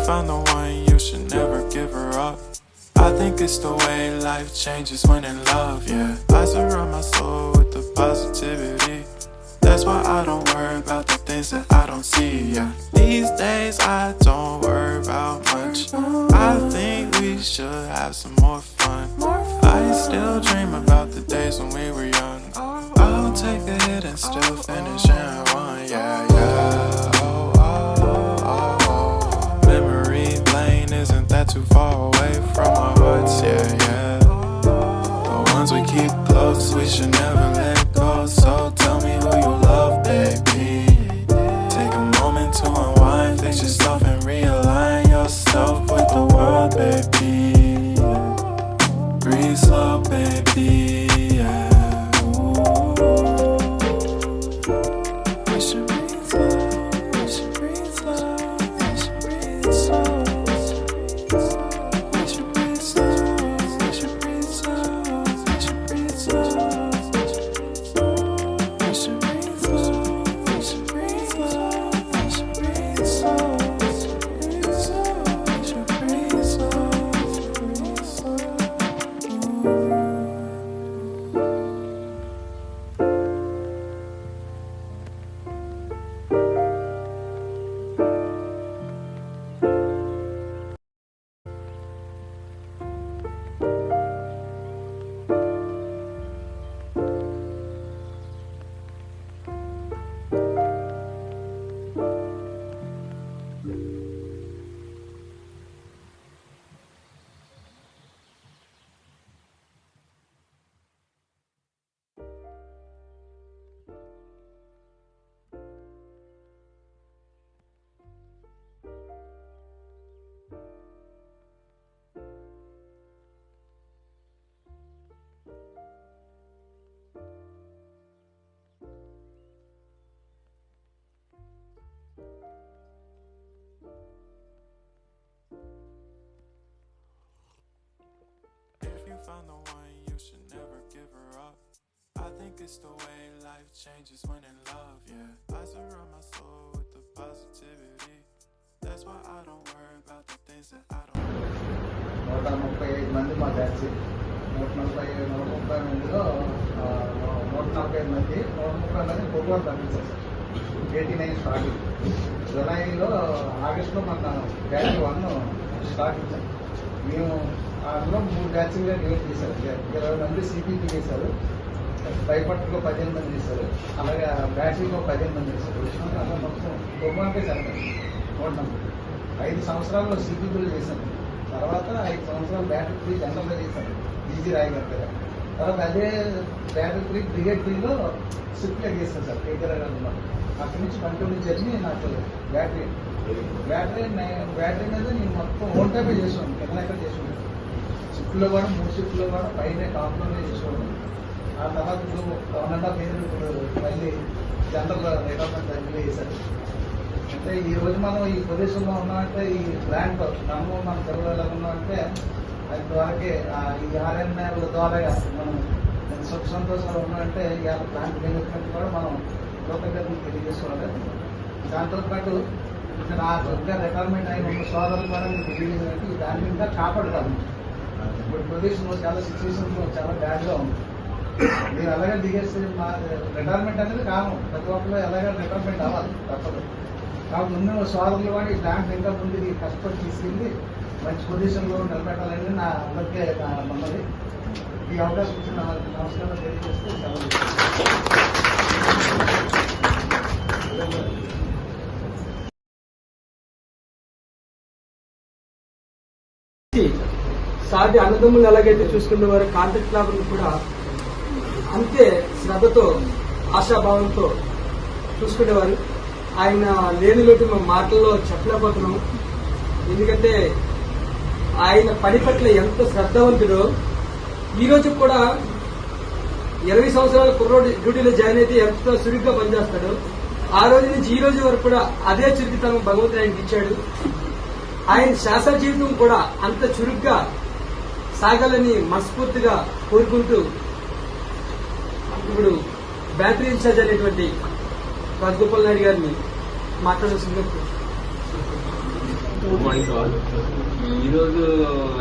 find the one, you should never give her up. I think it's the way life changes when in love, yeah. I surround my soul with the positivity. That's why I don't worry about the things that I don't see, yeah. These days I don't worry about much. I think we should have some more fun. I still dream about the days when we were young. I'll take a hit and still finish and one, yeah, yeah. Oh, oh, oh, oh. Memory lane, isn't that too far away from our hearts, yeah, yeah. The ones we keep close, we should never let go. So tell me who you love, baby. Take a moment to unwind, fix yourself and realign yourself with the world, baby. Breathe slow, baby, yeah. We should breathe slow, we should breathe slow, we should breathe slow. We should breathe slow, we should breathe slow, we should breathe slow. We should breathe slow, we should breathe slow, we should breathe slow. We should breathe slow, breathe slow. If you find the one, you should never give her up. I think it's the way life changes when in love, yeah. I surround my soul with the positivity. That's why I don't worry about the things that I don't. 135 మంది మా batch. 130 మందిలో 140 మంది 130 మంది programme పంపించారు sir. 89 starting. జులైలో ఆగస్టులో మన batch 1 start ఇచ్చాం. మేము అందులో 3 బ్యాచ్లుగా డివైడ్ చేశారు. 20 మంది సిపిపి చేశారు, భయపట్టులో 15 మంది చేశారు, అలాగే బ్యాటరీలో 15 మంది చేశారు. అలా మొత్తం ప్రోగ్రామ్కే సరిపోయింది. 5 సంవత్సరాల్లో సిపిపీలు చేశాను. తర్వాత 5 సంవత్సరాలు బ్యాటరీ 3 జనరల్గా చేశాను, ఈజీ రాయి గారి దగ్గర. తర్వాత అదే బ్యాటరీ 3 బ్రిగేడ్ 3లో స్విఫ్ట్గా చేస్తాను సార్ కేకరాగారులో. అక్కడి నుంచి కంటిన్యూ జర్నీ నాకు బ్యాటరీ మీద నేను మొత్తం ఓన్ టైపే చేసాను, ఎక్కడ చేసుకున్నాను. షిఫ్ట్లో కూడా 3 షిఫ్ట్లో కూడా పైన టాప్లోనే చేసుకోవడం. ఆ తర్వాత ఇప్పుడు 1.5 years ఇప్పుడు మళ్ళీ జనరల్ రిటైర్మెంట్ దగ్గర చేశారు. అంటే ఈ రోజు మనం ఈ పొజిషన్లో ఉన్నామంటే ఈ ప్లాంట్ మన తెలుగులో ఎలా ఉన్నామంటే అది ద్వారాకే ఈ RNR ద్వారా మనం సుఖ సంతోషాలు ఉన్నామంటే ఇవాళ ప్లాంట్ మేనేజ్మెంట్ కూడా మనం కృతజ్ఞతలు తెలియజేసుకోవాలి. దాంతోపాటు ఇక్కడ ఇంకా రిటైర్మెంట్ అయిన ఉన్న సోదరులు కూడా మీకు తెలియజేయాలంటే దాన్ని ఇంకా కాపాడుకోవాలి. ఇప్పుడు పొజిషన్ చాలా సిచ్యువేషన్ చాలా బ్యాడ్గా ఉంది. మీరు ఎలాగే దిగేస్తే మా రిటైర్మెంట్ అనేది కారణం, ప్రతి ఒక్కరు ఎలాగే రిటైర్మెంట్ అవ్వాలి తప్పదు. కాబట్టి ఉన్న సోదరులు కూడా ఈ బ్యాంక్ ఇంకా ముందుకి కష్టపడి తీసుకెళ్ళి మంచి పొజిషన్లో నిలబెట్టాలని నా అందరికీ ఉన్నది. ఈ అవకాశం ఇచ్చిన నమస్కారం తెలియజేస్తే సెలవు. సాటి అన్నదమ్ములు ఎలాగైతే చూసుకునే వారు కాంట్రాక్ట్ లేబర్లు కూడా అంతే శ్రద్ధతో ఆశాభావంతో చూసుకునేవారు. ఆయన లేని లోటు మేము మాటల్లో చెప్పలేకపోతున్నాము. ఎందుకంటే ఆయన పని పట్ల ఎంత శ్రద్ధవంతుడో. ఈ రోజు కూడా 20 సంవత్సరాల కుర్రోడు డ్యూటీలో జాయిన్ అయితే ఎంతో చురుగ్గా పనిచేస్తాడు. ఆ రోజు నుంచి ఈ రోజు వరకు కూడా అదే చురుకుతనం భగవంతుడు ఆయనకి ఇచ్చాడు. ఆయన శాసన జీవితం కూడా అంత చురుగ్గా సాగాలని మనస్ఫూర్తిగా కోరుకుంటూ ఇప్పుడు బ్యాటరీ ఇన్ఛార్జ్ అనేటువంటి రాజగోపాల్ నాయుడు గారిని మాట్లాడాల్సిందిగా గుడ్ మార్నింగ్ టు ఆల్. ఈరోజు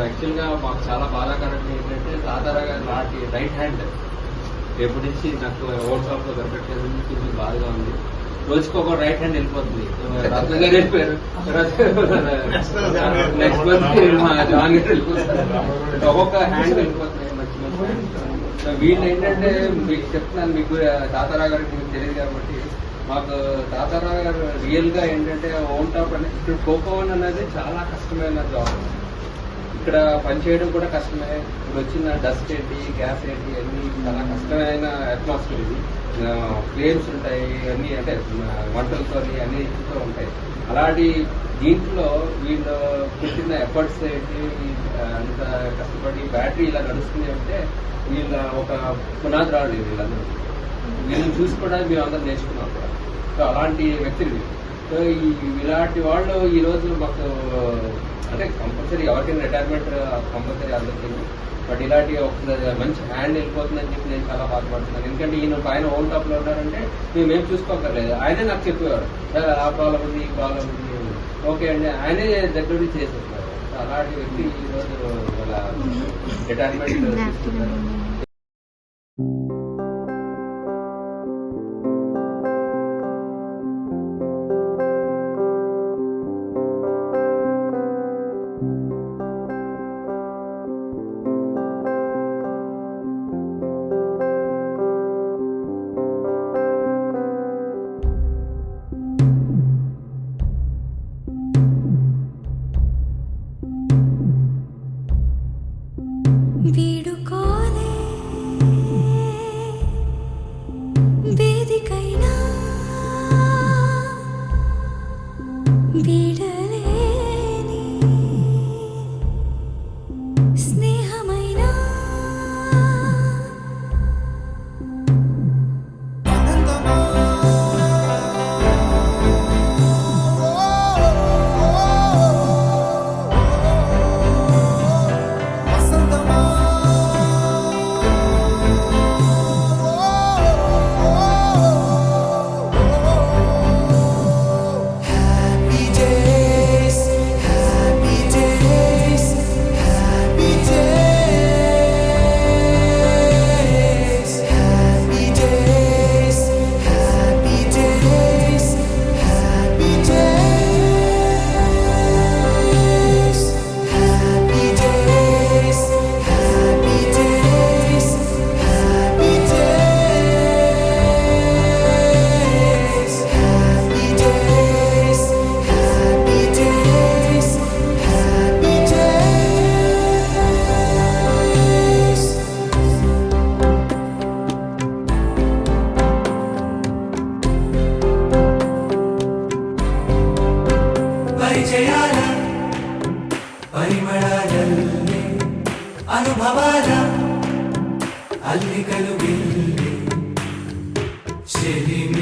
యాక్చువల్గా మాకు చాలా బాధాకరంగా ఏంటంటే తాతారా గారు నాటి రైట్ హ్యాండ్ రేపటి నుంచి నాకు ఓన్ షాప్ లో దొరకట్లేదు, కొంచెం బాధగా ఉంది. రోజుకి ఒక రైట్ హ్యాండ్ వెళ్ళిపోతుంది. రత్న గారు వెళ్ళిపోయారు, నెక్స్ట్ మంత్ మా జాన్ గారు వెళ్ళిపోతారు. ఒక్కొక్క హ్యాండ్ వెళ్ళిపోతున్నాయి మంచి మంచి హ్యాండ్. వీళ్ళు ఏంటంటే మీకు చెప్తున్నాను, మీకు తాతారా గారికి మీకు తెలియదు కాబట్టి, మాకు తాతారా గారు రియల్ గా ఏంటంటే ఓన్ టాప్ అంటే ఇప్పుడు కోకోవన్ అనేది చాలా కష్టమైన జాబ్. ఇక్కడ పనిచేయడం కూడా కష్టమే. ఇప్పుడు వచ్చిన డస్ట్ ఏంటి, గ్యాస్ ఏంటి, అన్ని చాలా కష్టమైన అట్మాస్ఫియర్. ఇది ఫ్లేమ్స్ ఉంటాయి, అన్ని అంటే వంటలతో అన్ని ఇస్తూ ఉంటాయి. అలాంటి దీంట్లో వీళ్ళు పెట్టిన ఎఫర్ట్స్ ఏంటి, అంత కష్టపడి బ్యాటరీ ఇలా నడుస్తుంది అంటే వీళ్ళ ఒక పునాది రాలేదు. వీళ్ళందరూ వీళ్ళని చూసుకోవడానికి మేము అందరూ నేర్చుకున్నాం కూడా. సో అలాంటి వ్యక్తులు. సో ఇలాంటి వాళ్ళు ఈ రోజు మాకు అంటే కంపల్సరీ ఎవరికైనా రిటైర్మెంట్ కంపల్సరీ అందరికీ, బట్ ఇలాంటి ఒక మంచి హ్యాండ్ వెళ్ళిపోతుందని చెప్పి నేను చాలా బాధపడుతున్నాను. ఎందుకంటే ఈయన పైన ఓన్ టాప్ లో ఉన్నారంటే మేమేం చూసుకోకర్లేదు. ఆయనే నాకు చెప్పేవారు, సార్ ఆ ప్రాబ్లం ఉంది, ఈ ప్రాబ్లం ఉంది, ఓకే అండి, ఆయనే దగ్గర నుంచి చేసేస్తున్నారు. అలాంటి వ్యక్తి ఈ రోజు వాళ్ళ రిటైర్మెంట్ తీసుకుంటారు. వీడుకోలే వేదికైనా వీడలేని స్నేహమైనా ಪರಿಚಯಾಲ ಪರಿಮಳದಲ್ಲಿ ಅನುಭವಾಲ ಅಲ್ಲಿಗಲು ಗೆಲ್ಲಿ ಚೆಲಿಮೆ